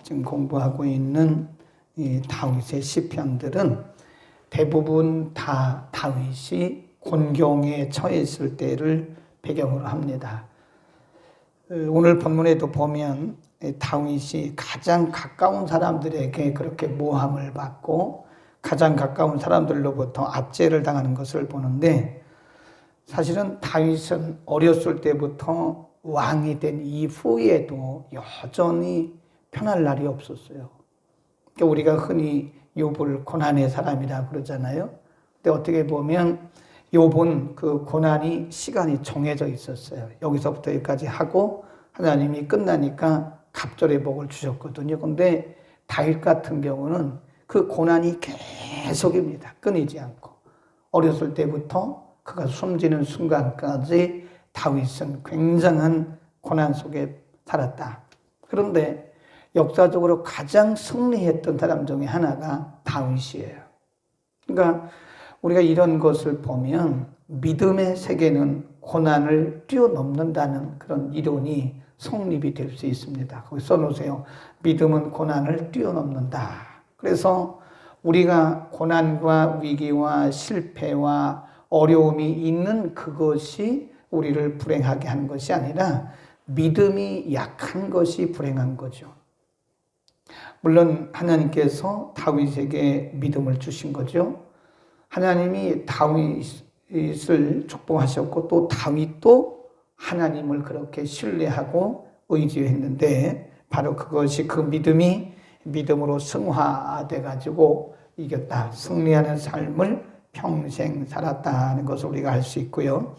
지금 공부하고 있는 이 다윗의 시편들은 대부분 다 다윗이 곤경에 처했을 때를 배경으로 합니다. 오늘 본문에도 보면 다윗이 가장 가까운 사람들에게 그렇게 모함을 받고 가장 가까운 사람들로부터 압제를 당하는 것을 보는데, 사실은 다윗은 어렸을 때부터 왕이 된 이후에도 여전히 편할 날이 없었어요. 그러니까 우리가 흔히 욥을 고난의 사람이라 그러잖아요. 근데 어떻게 보면 욥은 그 고난이 시간이 정해져 있었어요. 여기서부터 여기까지 하고 하나님이 끝나니까 갑절의 복을 주셨거든요. 근데 다윗 같은 경우는 그 고난이 계속입니다. 끊이지 않고. 어렸을 때부터 그가 숨지는 순간까지 다윗은 굉장한 고난 속에 살았다. 그런데 역사적으로 가장 승리했던 사람 중에 하나가 다윗이에요. 그러니까 우리가 이런 것을 보면 믿음의 세계는 고난을 뛰어넘는다는 그런 이론이 성립이 될 수 있습니다. 거기 써놓으세요. 믿음은 고난을 뛰어넘는다. 그래서 우리가 고난과 위기와 실패와 어려움이 있는 그것이 우리를 불행하게 하는 것이 아니라 믿음이 약한 것이 불행한 거죠. 물론 하나님께서 다윗에게 믿음을 주신 거죠. 하나님이 다윗을 축복하셨고 또 다윗도 하나님을 그렇게 신뢰하고 의지했는데, 바로 그것이 그 믿음이 믿음으로 승화돼 가지고 이겼다. 승리하는 삶을 평생 살았다는 것을 우리가 알 수 있고요.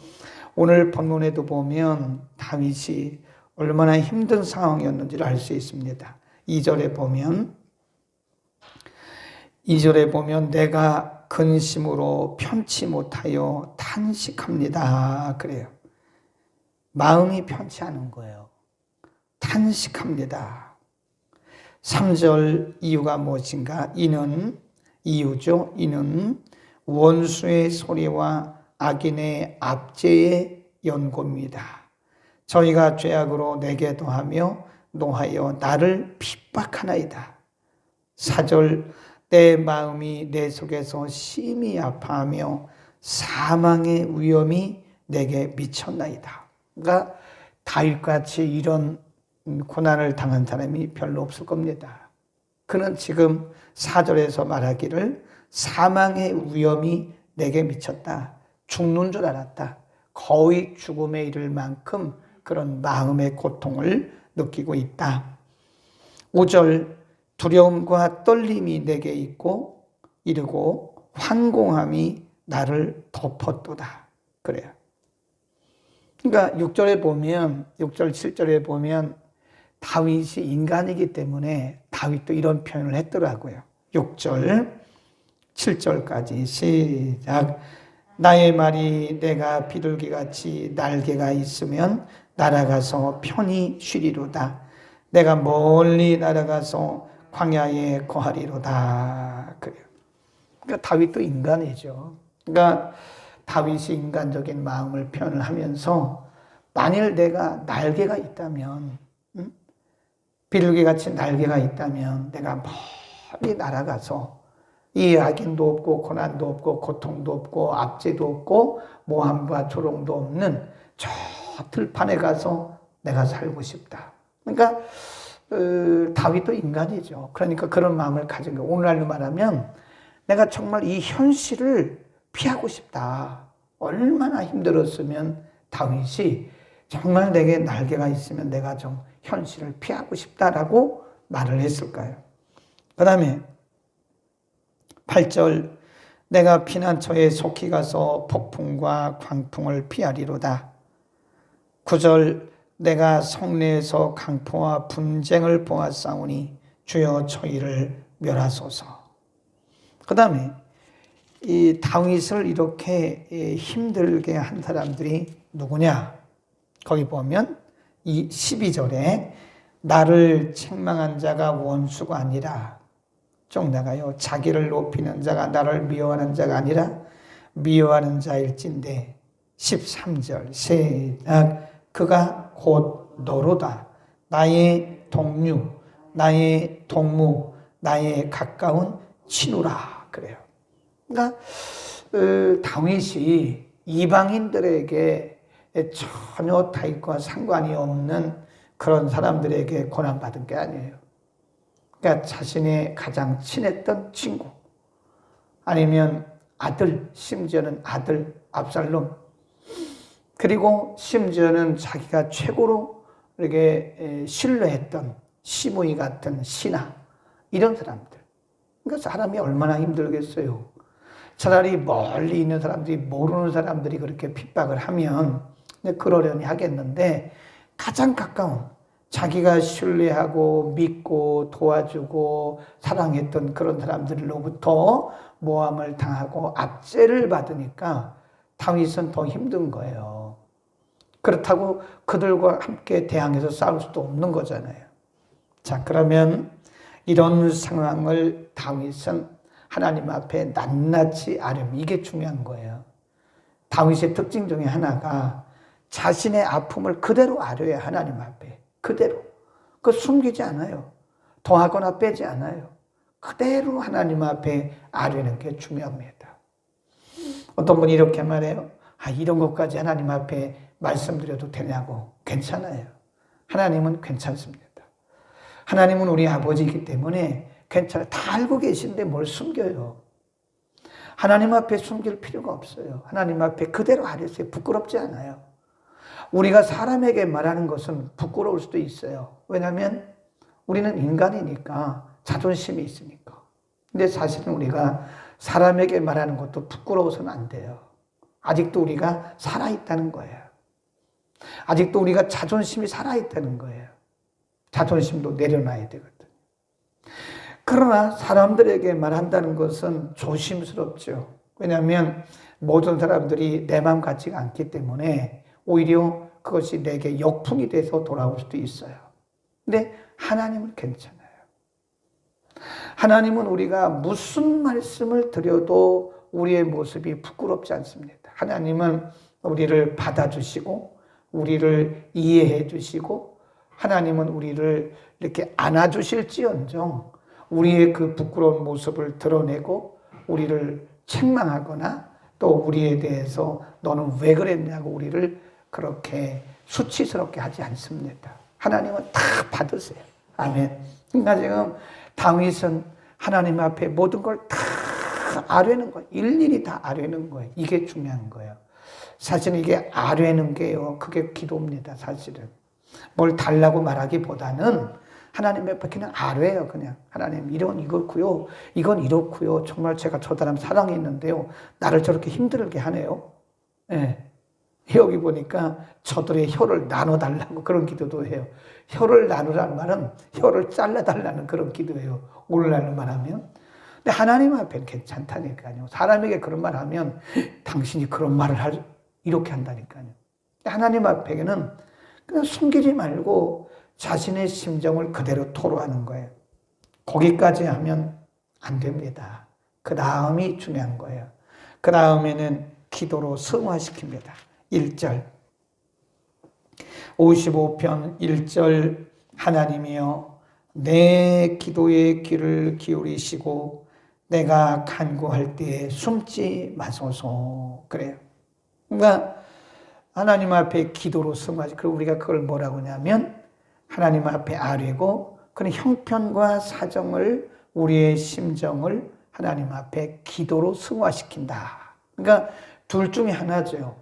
오늘 본문에도 보면 다윗이 얼마나 힘든 상황이었는지를 알 수 있습니다. 2절에 보면 내가 근심으로 편치 못하여 탄식합니다. 그래요. 마음이 편치 않은 거예요. 탄식합니다. 3절 이유가 무엇인가? 이유는 원수의 소리와 악인의 압제의 연고입니다. 저희가 죄악으로 내게 더하며 노하여 나를 핍박하나이다. 4절 내 마음이 내 속에서 심히 아파하며 사망의 위험이 내게 미쳤나이다. 그러니까 다윗같이 이런 고난을 당한 사람이 별로 없을 겁니다. 그는 지금 4절에서 말하기를 사망의 위험이 내게 미쳤다. 죽는 줄 알았다. 거의 죽음에 이를 만큼 그런 마음의 고통을 느끼고 있다. 5절 두려움과 떨림이 내게 있고 이르고 황공함이 나를 덮었도다. 그래요. 그러니까 6절, 7절에 보면 다윗이 인간이기 때문에 다윗도 이런 표현을 했더라고요. 6절, 7절까지 시작. 나의 말이 내가 비둘기같이 날개가 있으면 날아가서 편히 쉬리로다. 내가 멀리 날아가서 광야에 거하리로다. 그래요. 그러니까 다윗도 인간이죠. 그러니까 다윗이 인간적인 마음을 표현을 하면서 만일 내가 날개가 있다면, 비둘기같이 날개가 있다면 내가 멀리 날아가서 이 악인도 없고 고난도 없고 고통도 없고 압제도 없고 모함과 조롱도 없는 저 들판에 가서 내가 살고 싶다. 그러니까 다윗도 인간이죠. 그러니까 그런 마음을 가진 거예요. 오늘날로 말하면 내가 정말 이 현실을 피하고 싶다. 얼마나 힘들었으면 다윗이 정말 내게 날개가 있으면 내가 좀 현실을 피하고 싶다라고 말을 했을까요? 그 다음에 8절 내가 피난처에 속히 가서 폭풍과 광풍을 피하리로다. 9절 내가 성내에서 강포와 분쟁을 보았사오니 주여 저희를 멸하소서. 그 다음에 이 다윗을 이렇게 힘들게 한 사람들이 누구냐? 거기 보면 이 12절에 나를 책망한 자가 원수가 아니라, 좀 나가요. 자기를 높이는 자가 나를 미워하는 자가 아니라 미워하는 자일진데. 13절 시작. 그가 곧 너로다. 나의 동류, 나의 동무, 나의 가까운 친우라 그래요. 그러니까 다윗이 이방인들에게 전혀 다윗과 상관이 없는 그런 사람들에게 고난받은 게 아니에요. 그러니까 자신의 가장 친했던 친구, 아니면 아들, 심지어는 아들 압살롬, 그리고 심지어는 자기가 최고로 이렇게 신뢰했던 시므이 같은 신하, 이런 사람들. 그러니까 사람이 얼마나 힘들겠어요. 차라리 멀리 있는 사람들이, 모르는 사람들이 그렇게 핍박을 하면 그러려니 하겠는데, 가장 가까운 자기가 신뢰하고 믿고 도와주고 사랑했던 그런 사람들로부터 모함을 당하고 압제를 받으니까 다윗은 더 힘든 거예요. 그렇다고 그들과 함께 대항해서 싸울 수도 없는 거잖아요. 자, 그러면 이런 상황을 다윗은 하나님 앞에 낱낱이 아뢰면, 이게 중요한 거예요. 다윗의 특징 중에 하나가 자신의 아픔을 그대로 아뢰야, 하나님 앞에. 그대로. 그거 숨기지 않아요. 더하거나 빼지 않아요. 그대로 하나님 앞에 아뢰는 게 중요합니다. 어떤 분이 이렇게 말해요. 이런 것까지 하나님 앞에 말씀드려도 되냐고. 괜찮아요. 하나님은 괜찮습니다. 하나님은 우리 아버지이기 때문에 괜찮아요. 다 알고 계신데 뭘 숨겨요. 하나님 앞에 숨길 필요가 없어요. 하나님 앞에 그대로 아뢰세요. 부끄럽지 않아요. 우리가 사람에게 말하는 것은 부끄러울 수도 있어요. 왜냐하면 우리는 인간이니까, 자존심이 있으니까. 근데 사실은 우리가 사람에게 말하는 것도 부끄러워서는 안 돼요. 아직도 우리가 살아있다는 거예요. 아직도 우리가 자존심이 살아있다는 거예요. 자존심도 내려놔야 되거든요. 그러나 사람들에게 말한다는 것은 조심스럽죠. 왜냐하면 모든 사람들이 내 마음 같지가 않기 때문에 오히려 그것이 내게 역풍이 돼서 돌아올 수도 있어요. 근데 하나님은 괜찮아요. 하나님은 우리가 무슨 말씀을 드려도 우리의 모습이 부끄럽지 않습니다. 하나님은 우리를 받아주시고 우리를 이해해 주시고, 하나님은 우리를 이렇게 안아주실지언정 우리의 그 부끄러운 모습을 드러내고 우리를 책망하거나 또 우리에 대해서 너는 왜 그랬냐고 우리를 그렇게 수치스럽게 하지 않습니다. 하나님은 다 받으세요. 아멘. 그러니까 지금 다윗은 하나님 앞에 모든 걸 다 아뢰는 거예요. 일일이 다 아뢰는 거예요. 이게 중요한 거예요. 사실은 이게 아뢰는 게요, 그게 기도입니다. 사실은 뭘 달라고 말하기보다는 하나님 앞에 그냥 아뢰요. 그냥 하나님, 이건 이렇고요, 이건 이렇고요, 정말 제가 저 사람 사랑했는데요, 나를 저렇게 힘들게 하네요. 예. 여기 보니까 저들의 혀를 나눠달라고 그런 기도도 해요. 혀를 나누라는 말은 혀를 잘라달라는 그런 기도예요. 오늘날로 말하면. 근데 하나님 앞에는 괜찮다니까요. 사람에게 그런 말 하면 당신이 그런 말을 이렇게 한다니까요. 하나님 앞에는 그냥 숨기지 말고 자신의 심정을 그대로 토로하는 거예요. 거기까지 하면 안 됩니다. 그 다음이 중요한 거예요. 그 다음에는 기도로 승화시킵니다. 1절 55편 1절 하나님이여 내 기도에 귀를 기울이시고 내가 간구할 때에 숨지 마소서. 그래요. 그러니까 하나님 앞에 기도로 승화하지. 그리고 우리가 그걸 뭐라고 하냐면 하나님 앞에 아뢰고 그런 형편과 사정을, 우리의 심정을 하나님 앞에 기도로 승화시킨다. 그러니까 둘 중에 하나죠.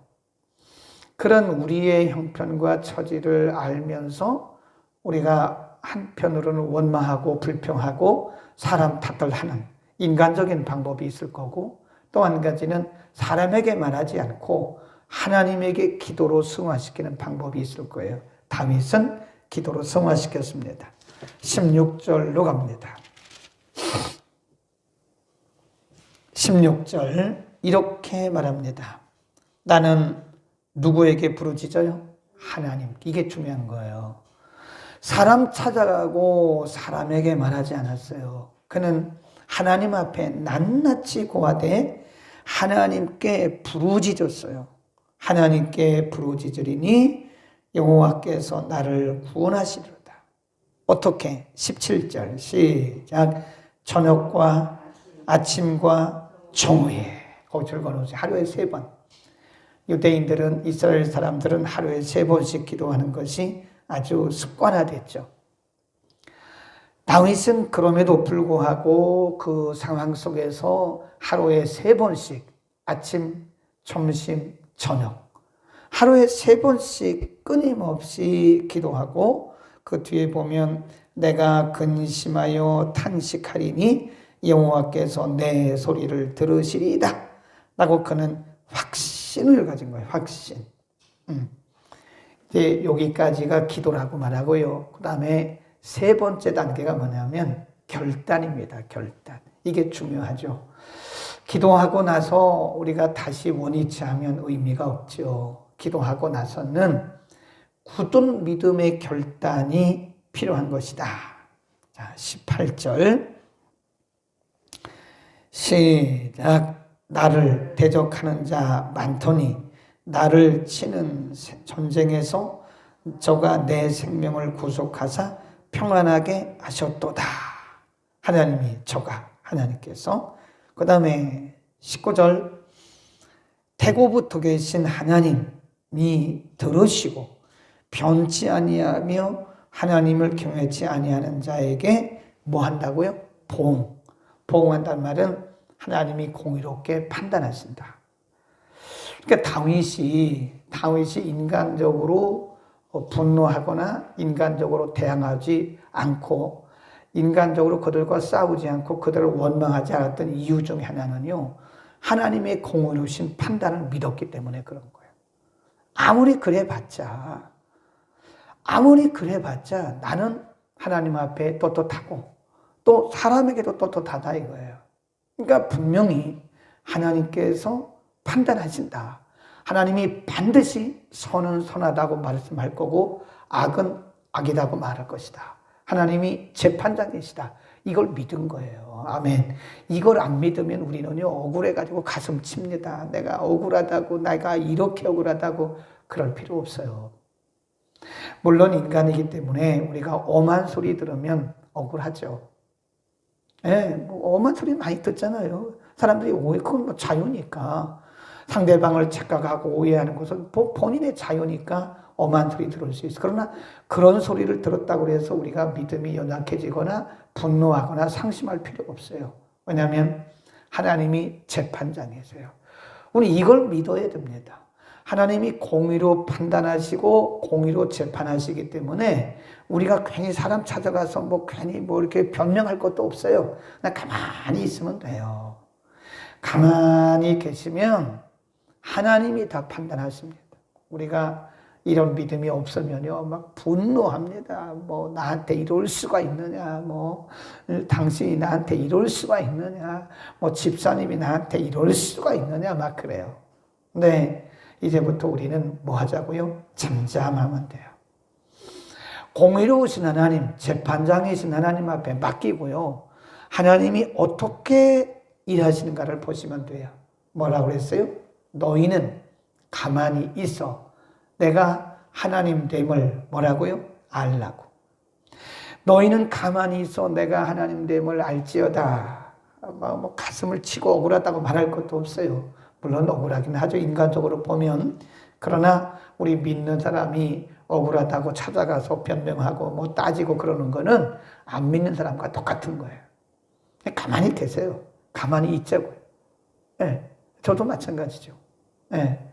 그런 우리의 형편과 처지를 알면서 우리가 한편으로는 원망하고 불평하고 사람 탓을 하는 인간적인 방법이 있을 거고, 또 한 가지는 사람에게 말하지 않고 하나님에게 기도로 승화시키는 방법이 있을 거예요. 다윗은 기도로 승화시켰습니다. 16절로 갑니다. 16절 이렇게 말합니다. 나는 누구에게 부르짖어요? 하나님. 이게 중요한 거예요. 사람 찾아가고 사람에게 말하지 않았어요. 그는 하나님 앞에 낱낱이 고하되 하나님께 부르짖었어요. 하나님께 부르짖으리니 여호와께서 나를 구원하시리로다. 어떻게? 17절 시작. 저녁과 아침과 정오에. 거기 적어놓으세요. 하루에 3번. 유대인들은, 이스라엘 사람들은 하루에 3번씩 기도하는 것이 아주 습관화됐죠. 다윗은 그럼에도 불구하고 그 상황 속에서 하루에 3번씩 아침, 점심, 저녁 하루에 3번씩 끊임없이 기도하고 그 뒤에 보면 내가 근심하여 탄식하리니 여호와께서 내 소리를 들으시리이다 라고 그는 확신을 가진 거예요. 확신. 이제 여기까지가 기도라고 말하고요. 그 다음에 3번째 단계가 뭐냐면 결단입니다. 결단. 이게 중요하죠. 기도하고 나서 우리가 다시 원위치 하면 의미가 없죠. 기도하고 나서는 굳은 믿음의 결단이 필요한 것이다. 자, 18절 시작. 나를 대적하는 자 많더니 나를 치는 전쟁에서 저가 내 생명을 구속하사 평안하게 하셨도다. 하나님이, 저가, 하나님께서. 그 다음에 19절 태고부터 계신 하나님이 들으시고 변치 아니하며 하나님을 경외치 아니하는 자에게 뭐 한다고요? 보응한다는 말은 하나님이 공의롭게 판단하신다. 그러니까 다윗이 인간적으로 분노하거나 인간적으로 대항하지 않고 인간적으로 그들과 싸우지 않고 그들을 원망하지 않았던 이유 중에 하나는요, 하나님의 공의로우신 판단을 믿었기 때문에 그런 거예요. 아무리 그래봤자 나는 하나님 앞에 떳떳하고 또 사람에게도 떳떳하다 이거예요. 그러니까 분명히 하나님께서 판단하신다. 하나님이 반드시 선은 선하다고 말씀할 거고 악은 악이라고 말할 것이다. 하나님이 재판장이시다. 이걸 믿은 거예요. 아멘. 이걸 안 믿으면 우리는요, 억울해가지고 가슴 칩니다. 내가 억울하다고, 내가 이렇게 억울하다고 그럴 필요 없어요. 물론 인간이기 때문에 우리가 엄한 소리 들으면 억울하죠. 예, 뭐 엄한 소리 많이 듣잖아요. 사람들이 그건 뭐 자유니까. 상대방을 착각하고 오해하는 것은 본인의 자유니까 엄한 소리 들을 수 있어요. 그러나 그런 소리를 들었다고 해서 우리가 믿음이 연약해지거나 분노하거나 상심할 필요가 없어요. 왜냐하면 하나님이 재판장이세요. 우리 이걸 믿어야 됩니다. 하나님이 공의로 판단하시고 공의로 재판하시기 때문에 우리가 괜히 사람 찾아가서 괜히 이렇게 변명할 것도 없어요. 그냥 가만히 있으면 돼요. 가만히 계시면 하나님이 다 판단하십니다. 우리가 이런 믿음이 없으면요, 막 분노합니다. 나한테 이럴 수가 있느냐, 당신이 나한테 이럴 수가 있느냐, 집사님이 나한테 이럴 수가 있느냐, 막 그래요. 근데 이제부터 우리는 뭐 하자고요? 잠잠하면 돼요. 공의로우신 하나님, 재판장이신 하나님 앞에 맡기고요. 하나님이 어떻게 일하시는가를 보시면 돼요. 뭐라고 그랬어요? 너희는 가만히 있어. 내가 하나님 됨을 뭐라고요? 알라고. 너희는 가만히 있어. 내가 하나님 됨을 알지어다. 가슴을 치고 억울하다고 말할 것도 없어요. 물론 억울하긴 하죠. 인간적으로 보면. 그러나 우리 믿는 사람이 억울하다고 찾아가서 변명하고 따지고 그러는 거는 안 믿는 사람과 똑같은 거예요. 가만히 계세요. 가만히 있자고요. 네, 저도 마찬가지죠. 네,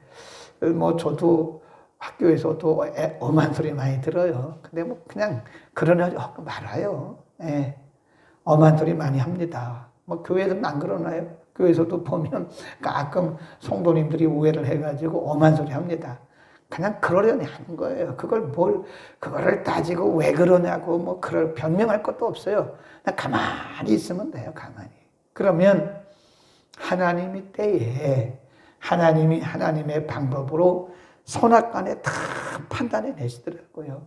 저도 학교에서도 엄한 소리 많이 들어요. 근데 그냥 그러나 말아요. 네, 엄한 소리 많이 합니다. 교회에서는 안 그러나요? 교회에서도 보면 가끔 성도님들이 오해를 해가지고 엄한 소리 합니다. 그냥 그러려니 하는 거예요. 그거를 따지고 왜 그러냐고 그럴 변명할 것도 없어요. 그냥 가만히 있으면 돼요. 가만히. 그러면 하나님이 때에 하나님이 하나님의 방법으로 선악간에 다 판단해 내시더라고요.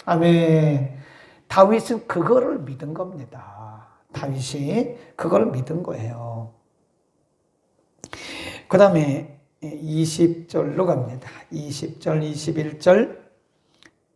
아멘. 다윗은 그거를 믿은 겁니다. 다윗이 그걸 믿은 거예요. 그 다음에 20절로 갑니다. 20절, 21절.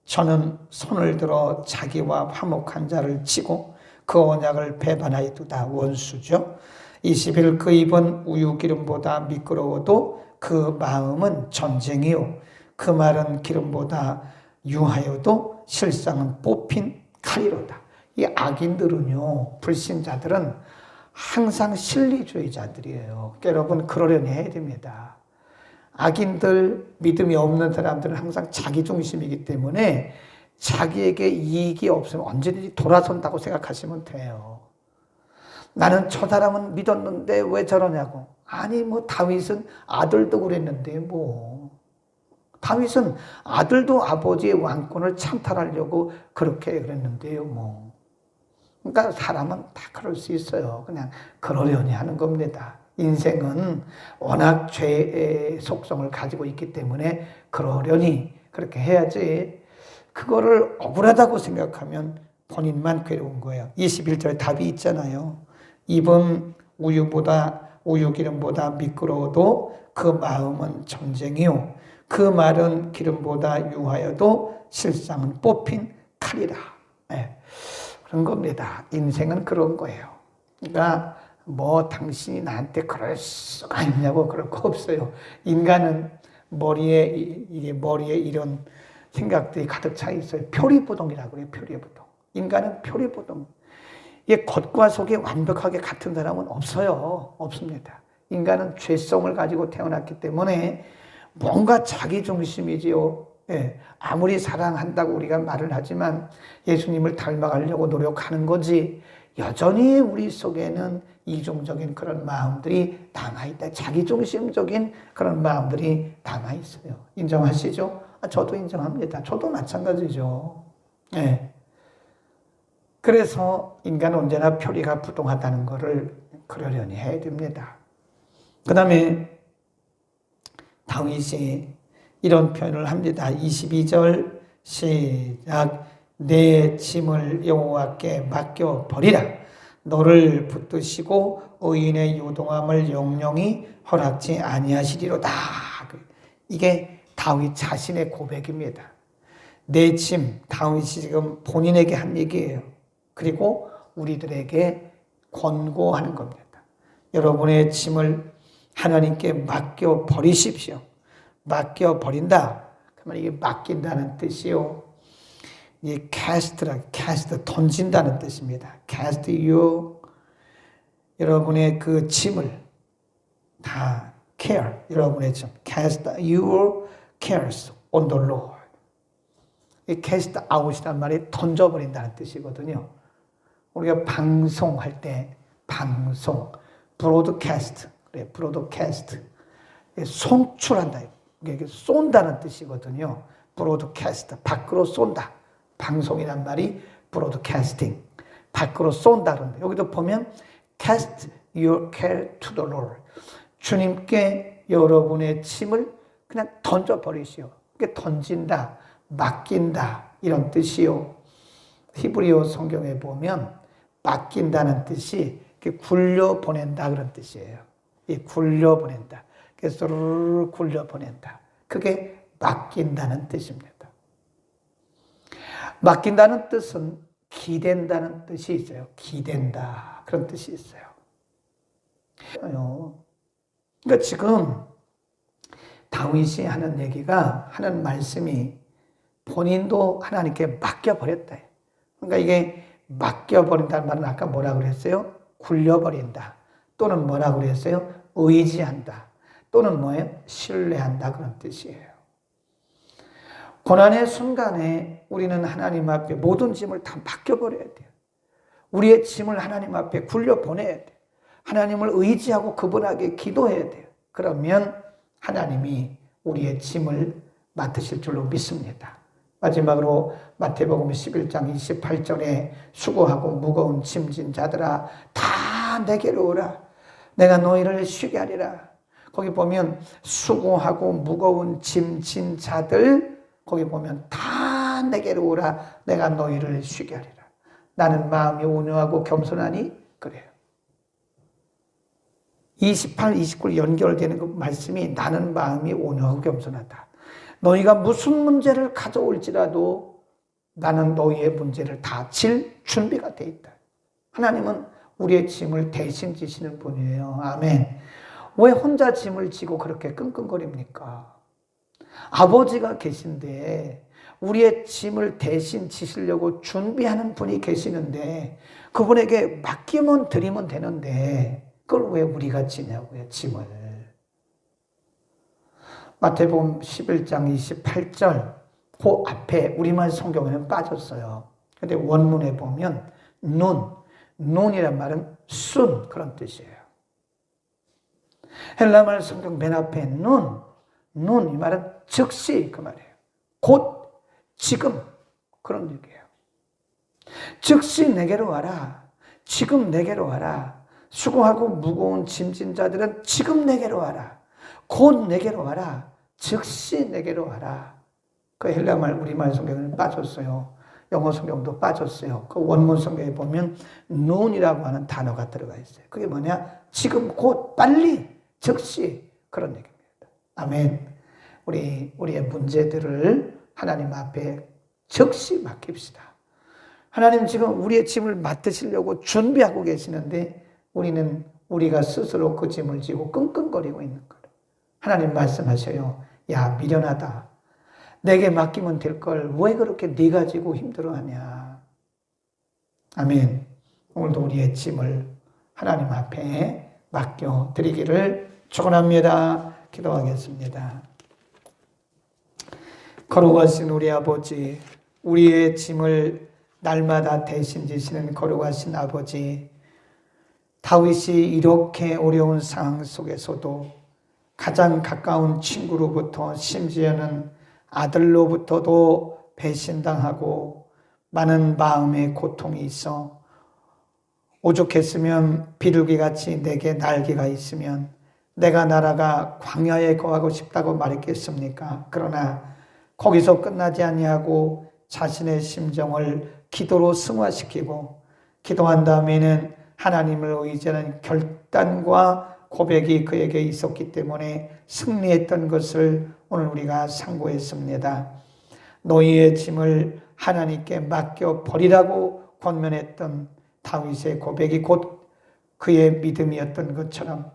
저는 손을 들어 자기와 화목한 자를 치고 그 언약을 배반하여 두다. 원수죠. 20일 그 입은 우유 기름보다 미끄러워도 그 마음은 전쟁이요 그 말은 기름보다 유하여도 실상은 뽑힌 칼이로다. 이 악인들은요, 불신자들은 항상 실리주의자들이에요. 그러니까 여러분 그러려니 해야 됩니다. 악인들, 믿음이 없는 사람들은 항상 자기중심이기 때문에 자기에게 이익이 없으면 언제든지 돌아선다고 생각하시면 돼요. 나는 저 사람은 믿었는데 왜 저러냐고. 아니 뭐 다윗은 아들도 그랬는데 뭐. 다윗은 아들도 아버지의 왕권을 찬탈하려고 그렇게 그랬는데요 뭐. 그러니까 사람은 다 그럴 수 있어요. 그냥 그러려니 하는 겁니다. 인생은 워낙 죄의 속성을 가지고 있기 때문에 그러려니 그렇게 해야지. 그거를 억울하다고 생각하면 본인만 괴로운 거예요. 21절에 답이 있잖아요. 입은 우유 기름보다 미끄러워도 그 마음은 전쟁이요 그 말은 기름보다 유하여도 실상은 뽑힌 칼이라. 네. 그런 겁니다. 인생은 그런 거예요. 그러니까 뭐 당신이 나한테 그럴 수가 있냐고 그럴 거 없어요. 인간은 머리에 이런 생각들이 가득 차 있어요. 표리부동이라고 그래요. 표리부동. 인간은 표리부동. 이게 겉과 속이 완벽하게 같은 사람은 없어요. 없습니다. 인간은 죄성을 가지고 태어났기 때문에 뭔가 자기중심이지요. 예, 아무리 사랑한다고 우리가 말을 하지만 예수님을 닮아가려고 노력하는 거지 여전히 우리 속에는 이중적인 그런 마음들이 남아있다. 자기중심적인 그런 마음들이 남아있어요. 인정하시죠? 저도 인정합니다. 저도 마찬가지죠. 예. 그래서 인간은 언제나 표리가 부동하다는 것을 그러려니 해야 됩니다. 그 다음에 다윗이 이런 표현을 합니다. 22절 시작. 내 짐을 여호와께 맡겨버리라. 너를 붙드시고 의인의 요동함을 영영히 허락지 아니하시리로다. 이게 다윗 자신의 고백입니다. 내 짐, 다윗이 지금 본인에게 한 얘기예요. 그리고 우리들에게 권고하는 겁니다. 여러분의 짐을 하나님께 맡겨버리십시오. 맡겨버린다. 그러면 이게 맡긴다는 뜻이요. 이 cast, 던진다는 뜻입니다. cast you, 여러분의 그 짐을 다 care, 여러분의 짐, cast your cares on the Lord. 이 cast out이란 말이 던져버린다는 뜻이거든요. 우리가 방송할 때 방송, broadcast, 그래, broadcast, 송출한다. 이게 쏜다는 뜻이거든요. broadcast, 밖으로 쏜다. 방송이란 말이 broadcasting, 밖으로 쏜다. 그런데 여기도 보면 cast your care to the Lord. 주님께 여러분의 짐을 그냥 던져버리시오. 이게 던진다, 맡긴다 이런 뜻이요. 히브리어 성경에 보면 맡긴다는 뜻이 굴려보낸다 그런 뜻이에요. 이 굴려보낸다. 그래서 굴려보낸다. 그게 맡긴다는 뜻입니다. 맡긴다는 뜻은 기댄다는 뜻이 있어요. 기댄다 그런 뜻이 있어요. 그러니까 지금 다윗이 하는 얘기가, 하는 말씀이 본인도 하나님께 맡겨버렸다. 그러니까 이게 맡겨버린다는 말은 아까 뭐라고 그랬어요? 굴려버린다. 또는 뭐라고 그랬어요? 의지한다. 또는 뭐예요? 신뢰한다 그런 뜻이에요. 고난의 순간에 우리는 하나님 앞에 모든 짐을 다 맡겨버려야 돼요. 우리의 짐을 하나님 앞에 굴려보내야 돼요. 하나님을 의지하고 그분에게 기도해야 돼요. 그러면 하나님이 우리의 짐을 맡으실 줄로 믿습니다. 마지막으로 마태복음 11장 28절에 수고하고 무거운 짐진 자들아 다 내게로 오라. 내가 너희를 쉬게 하리라. 거기 보면 수고하고 무거운 짐진 자들, 거기 보면 다 내게로 오라. 내가 너희를 쉬게 하리라. 나는 마음이 온유하고 겸손하니 그래요. 28, 29 연결되는 그 말씀이 나는 마음이 온유하고 겸손하다. 너희가 무슨 문제를 가져올지라도 나는 너희의 문제를 다 질 준비가 돼 있다. 하나님은 우리의 짐을 대신 지시는 분이에요. 아멘. 왜 혼자 짐을 지고 그렇게 끙끙거립니까? 아버지가 계신데 우리의 짐을 대신 지시려고 준비하는 분이 계시는데 그분에게 맡기면 드리면 되는데 그걸 왜 우리가 지냐고요, 짐을. 마태복음 11장 28절 그 앞에 우리말 성경에는 빠졌어요. 근데 원문에 보면 눈이란 말은 순 그런 뜻이에요. 헬라말 성경 맨 앞에 이 말은 즉시 그 말이에요. 곧 지금 그런 얘기예요. 즉시 내게로 와라. 지금 내게로 와라. 수고하고 무거운 짐진 자들은 지금 내게로 와라. 곧 내게로 와라. 즉시 내게로 와라. 그 헬라말 우리말 성경은 빠졌어요. 영어 성경도 빠졌어요. 그 원문 성경에 보면 눈이라고 하는 단어가 들어가 있어요. 그게 뭐냐? 지금 곧 빨리 즉시 그런 얘기입니다. 아멘. 우리의 문제들을 하나님 앞에 즉시 맡깁시다. 하나님 지금 우리의 짐을 맡으시려고 준비하고 계시는데 우리가 스스로 그 짐을 지고 끙끙거리고 있는 거예요. 하나님 말씀하셔요. 야, 미련하다. 내게 맡기면 될 걸 왜 그렇게 네가 지고 힘들어하냐. 아멘. 오늘도 우리의 짐을 하나님 앞에 맡겨드리기를 축원합니다. 기도하겠습니다. 거룩하신 우리 아버지, 우리의 짐을 날마다 대신 지시는 거룩하신 아버지, 다윗이 이렇게 어려운 상황 속에서도 가장 가까운 친구로부터 심지어는 아들로부터도 배신당하고 많은 마음의 고통이 있어 오죽했으면 비둘기같이 내게 날개가 있으면 내가 날아가 광야에 거하고 싶다고 말했겠습니까? 그러나 거기서 끝나지 아니하고 자신의 심정을 기도로 승화시키고 기도한 다음에는 하나님을 의지하는 결단과 고백이 그에게 있었기 때문에 승리했던 것을 오늘 우리가 상고했습니다. 너희의 짐을 하나님께 맡겨버리라고 권면했던 다윗의 고백이 곧 그의 믿음이었던 것처럼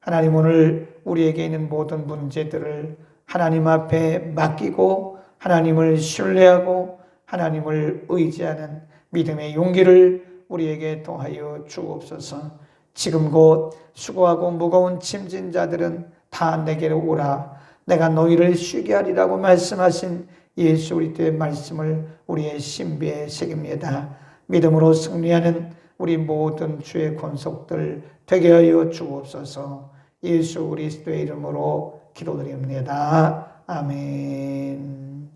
하나님 오늘 우리에게 있는 모든 문제들을 하나님 앞에 맡기고 하나님을 신뢰하고 하나님을 의지하는 믿음의 용기를 우리에게 더하여 주옵소서. 지금 곧 수고하고 무거운 짐진 자들은 다 내게로 오라. 내가 너희를 쉬게 하리라고 말씀하신 예수 그리스도의 말씀을 우리의 신비에 새깁니다. 믿음으로 승리하는 우리 모든 주의 권속들 되게 하여 주옵소서. 예수 그리스도의 이름으로 기도드립니다. 아멘.